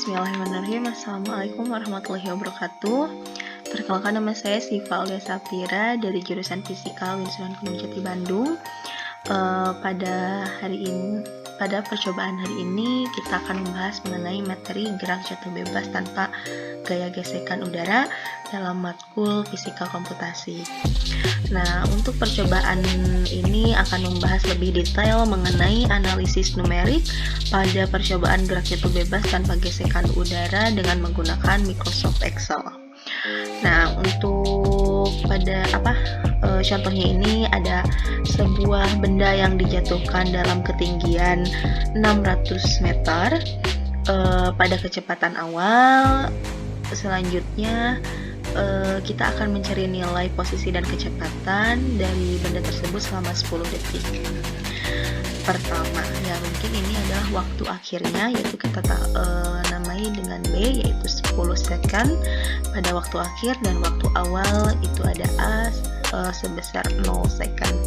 Bismillahirrahmanirrahim. Assalamualaikum warahmatullahi wabarakatuh. Perkenalkan, nama saya Siva Aulia Sapira dari jurusan Fisika Sunan Gunung Jati Bandung. Pada percobaan hari ini kita akan membahas mengenai materi gerak jatuh bebas tanpa gaya gesekan udara dalam matkul fisika komputasi. Nah, untuk percobaan ini akan membahas lebih detail mengenai analisis numerik pada percobaan gerak jatuh bebas tanpa gesekan udara dengan menggunakan Microsoft Excel. Nah, untuk contohnya ini ada sebuah benda yang dijatuhkan dalam ketinggian 600 meter pada kecepatan awal. Selanjutnya kita akan mencari nilai posisi dan kecepatan dari benda tersebut selama 10 detik. Pertama, ya mungkin ini adalah waktu akhirnya, yaitu kita namai dengan B, yaitu 10 second pada waktu akhir, dan waktu awal itu ada A sebesar 0 second.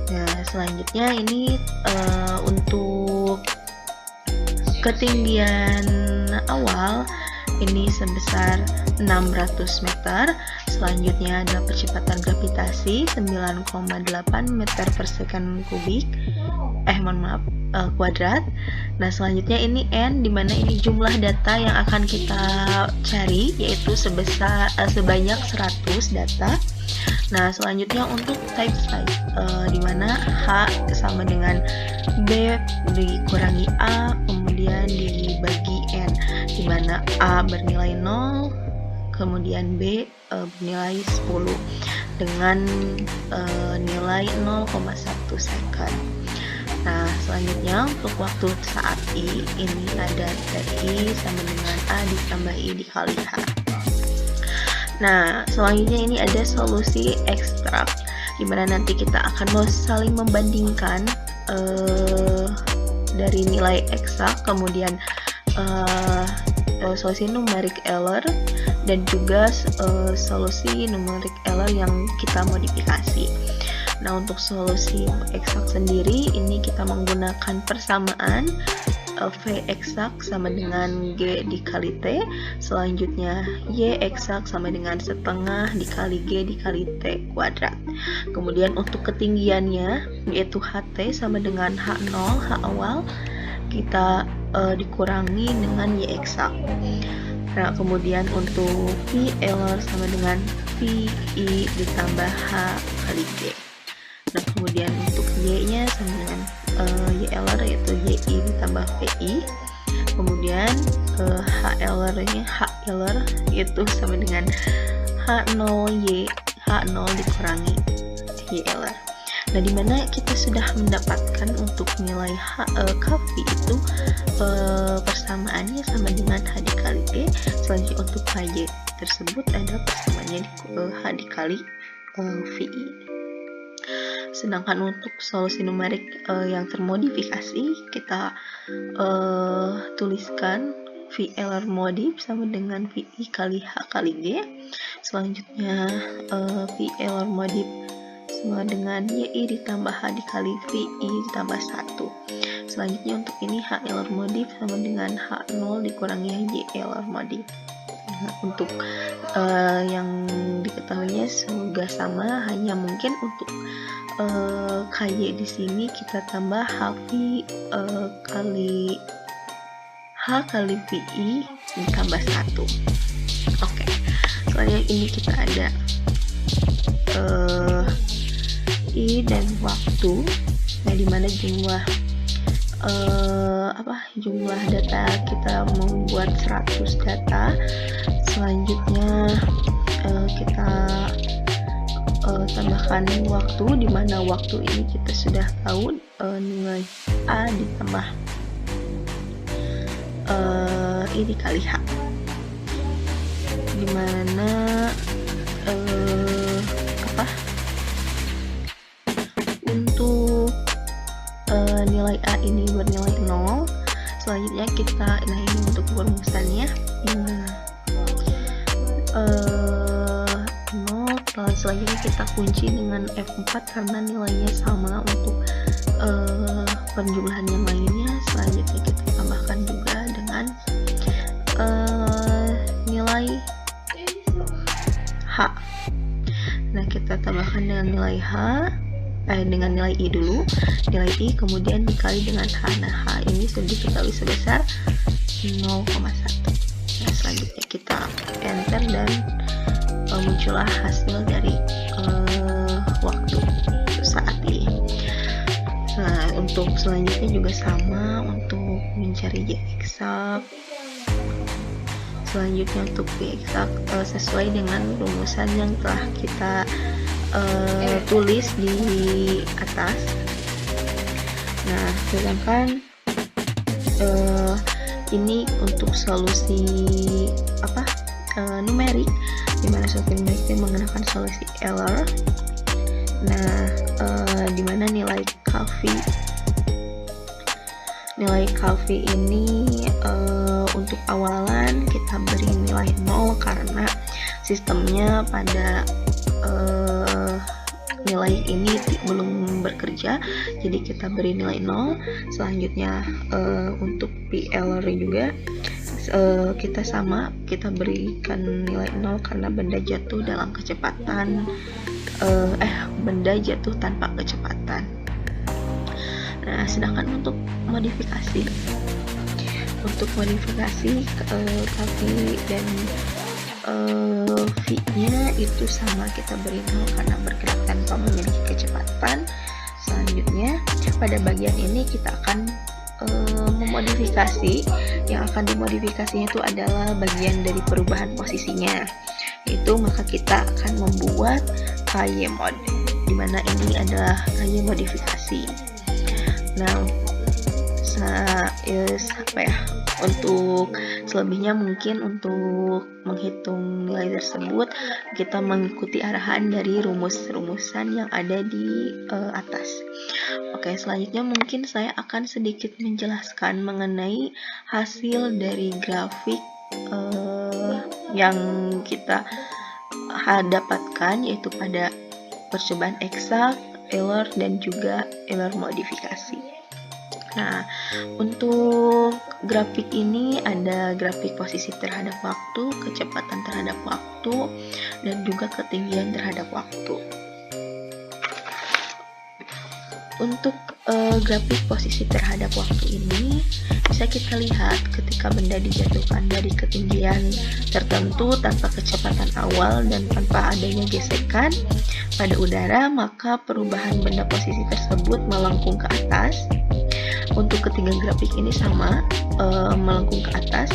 Nah, selanjutnya ini untuk ketinggian awal ini sebesar 600 meter. Selanjutnya adalah percepatan gravitasi 9,8 meter per second kubik. Kuadrat. Nah, selanjutnya ini N, dimana ini jumlah data yang akan kita cari, yaitu sebanyak 100 data. Nah, selanjutnya untuk type size, dimana H sama dengan B dikurangi A, kemudian dibagi N, dimana A bernilai 0, kemudian B bernilai 10 dengan nilai 0,1 second. Nah, selanjutnya untuk waktu saat I, ini ada I sama dengan A ditambah I dikali H. Nah, selanjutnya ini ada solusi ekstrak, dimana nanti kita akan saling membandingkan dari nilai eksak, kemudian solusi numeric error, dan juga solusi numeric error yang kita modifikasi. Nah, untuk solusi eksak sendiri ini kita menggunakan persamaan V eksak sama dengan G dikali T. Selanjutnya Y eksak sama dengan setengah dikali G dikali T kuadrat. Kemudian untuk ketinggiannya yaitu HT sama dengan H0, H awal, kita dikurangi dengan Y eksak. Nah, kemudian untuk V L sama dengan VI ditambah H kali G. Nah, kemudian untuk Y-nya sama dengan YLR, yaitu YI ditambah VI. Kemudian HLR-nya HLR yaitu sama dengan H0Y, H0 dikurangi YLR. Nah, dimana kita sudah mendapatkan untuk nilai KV itu persamaannya sama dengan H dikali G. Selanjutnya untuk HY tersebut ada persamaannya H dikali VI. Sedangkan untuk solusi numerik yang termodifikasi, kita tuliskan VLR modif sama dengan VI kali H kali G. Selanjutnya VLR modif sama dengan YI ditambah H dikali VI ditambah 1. Selanjutnya untuk ini HLR modif sama dengan H0 dikurangi YLR modif. Nah, untuk yang diketahuinya semoga sama, hanya mungkin untuk KY di sini kita tambah HV kali H kali VI ditambah 1. Oke. Selanjutnya ini kita ada I dan waktu. Nah, dimana jumlah data kita membuat 100 data. Selanjutnya kita tambahkan waktu, dimana waktu ini kita sudah tahu nilai A ditambah I dikali H, dimana untuk nilai A ini bernilai 0. Selanjutnya ini untuk perumusannya, 0. Selanjutnya kita kunci dengan F4 karena nilainya sama untuk penjumlahan yang lainnya. Selanjutnya kita tambahkan juga dengan nilai H dengan nilai I dulu, nilai I kemudian dikali dengan H. Nah, H ini sudah diketahui sebesar 0,1. Nah, selanjutnya kita enter dan muncullah hasil dari waktu saat ini. Nah, untuk selanjutnya juga sama untuk mencari Y eksak. Selanjutnya untuk Y eksak sesuai dengan rumusan yang telah kita tulis di atas. Nah, sedangkan ini untuk solusi numerik, dimana solusi numerik itu menggunakan solusi Euler. Nah, dimana nilai KV ini untuk awalan kita beri nilai 0 karena sistemnya pada nilai ini belum bekerja, jadi kita beri nilai 0. Selanjutnya untuk PLR juga kita berikan nilai 0 karena benda jatuh dalam kecepatan benda jatuh tanpa kecepatan. Nah, sedangkan untuk modifikasi KV dan V-nya itu sama, kita beri 0 karena bergerak tanpa memiliki kecepatan. Selanjutnya pada bagian ini kita akan memodifikasi. Yang akan dimodifikasinya itu adalah bagian dari perubahan posisinya, yaitu maka kita akan membuat KY mod, dimana ini adalah KY modifikasi. Nah, untuk selebihnya mungkin untuk menghitung nilai tersebut kita mengikuti arahan dari rumus-rumusan yang ada di atas. Oke, selanjutnya mungkin saya akan sedikit menjelaskan mengenai hasil dari grafik yang kita dapatkan, yaitu pada percobaan eksak, Euler, dan juga Euler modifikasi. Nah, untuk grafik ini ada grafik posisi terhadap waktu, kecepatan terhadap waktu, dan juga ketinggian terhadap waktu. Untuk grafik posisi terhadap waktu ini bisa kita lihat ketika benda dijatuhkan dari ketinggian tertentu tanpa kecepatan awal dan tanpa adanya gesekan pada udara, maka perubahan benda posisi tersebut melengkung ke atas. Untuk ketiga grafik ini sama, melengkung ke atas,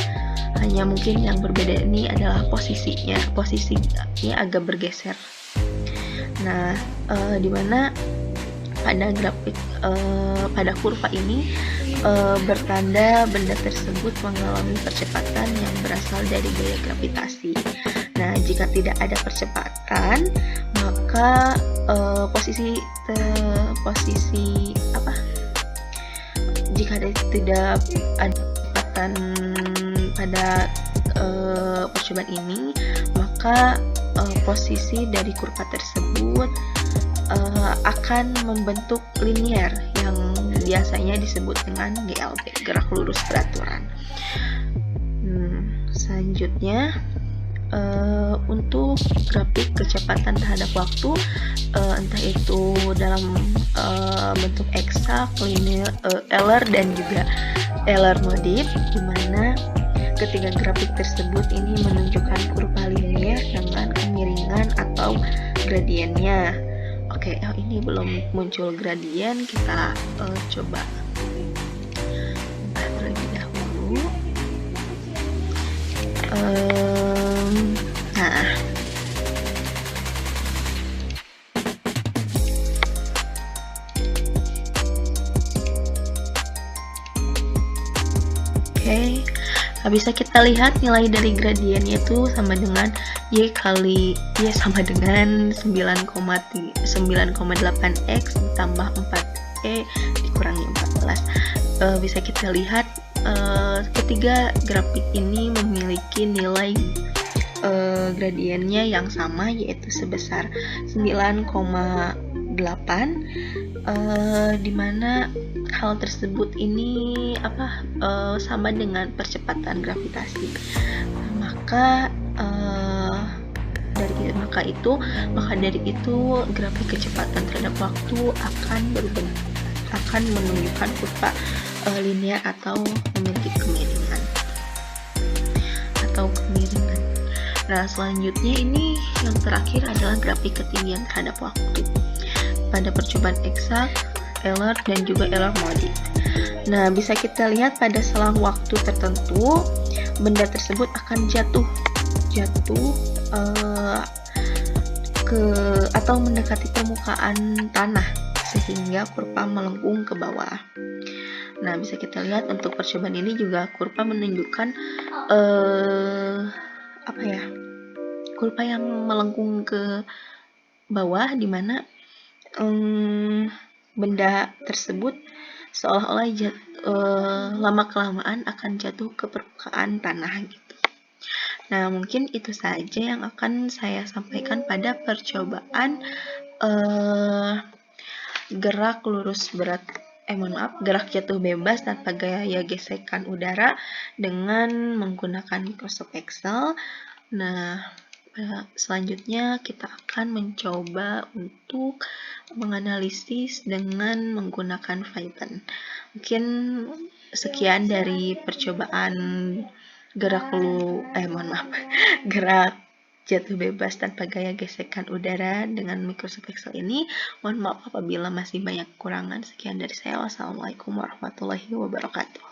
hanya mungkin yang berbeda ini adalah posisinya agak bergeser. Nah, dimana pada grafik pada kurva ini bertanda benda tersebut mengalami percepatan yang berasal dari gaya gravitasi. Nah, jika tidak ada percepatan, maka jika tidak ada percepatan pada percobaan ini, maka posisi dari kurva tersebut akan membentuk linear yang biasanya disebut dengan GLB, gerak lurus beraturan. Selanjutnya untuk grafik kecepatan terhadap waktu, entah itu dalam bentuk eksak, linear, Euler, dan juga Euler modif, di mana ketiga grafik tersebut ini menunjukkan kurva linear dengan kemiringan atau gradiennya. Oke, ini belum muncul gradien, kita coba terlebih dahulu. Bisa kita lihat nilai dari gradiennya itu sama dengan Y sama dengan 9,8X ditambah 4E dikurangi 14. Bisa kita lihat ketiga grafik ini memiliki nilai gradiennya yang sama, yaitu sebesar 9,8, dimana hal tersebut ini sama dengan percepatan gravitasi. Maka maka dari itu grafik kecepatan terhadap waktu akan menunjukkan kurva linear atau memiliki kemiringan. Nah, selanjutnya ini yang terakhir adalah grafik ketinggian terhadap waktu pada percobaan eksak, Euler, dan juga Euler-Modi. Nah, bisa kita lihat pada selang waktu tertentu benda tersebut akan jatuh ke atau mendekati permukaan tanah sehingga kurva melengkung ke bawah. Nah, bisa kita lihat untuk percobaan ini juga kurva menunjukkan kurva yang melengkung ke bawah, di mana benda tersebut seolah-olah lama kelamaan akan jatuh ke permukaan tanah gitu. Nah, mungkin itu saja yang akan saya sampaikan pada percobaan gerak jatuh bebas tanpa gaya gesekan udara dengan menggunakan mikroskop Excel. Nah, selanjutnya kita akan mencoba untuk menganalisis dengan menggunakan Python. Mungkin sekian dari percobaan gerak jatuh bebas tanpa gaya gesekan udara dengan mikroskop Excel ini. Mohon maaf apabila masih banyak kekurangan. Sekian dari saya. Wassalamualaikum warahmatullahi wabarakatuh.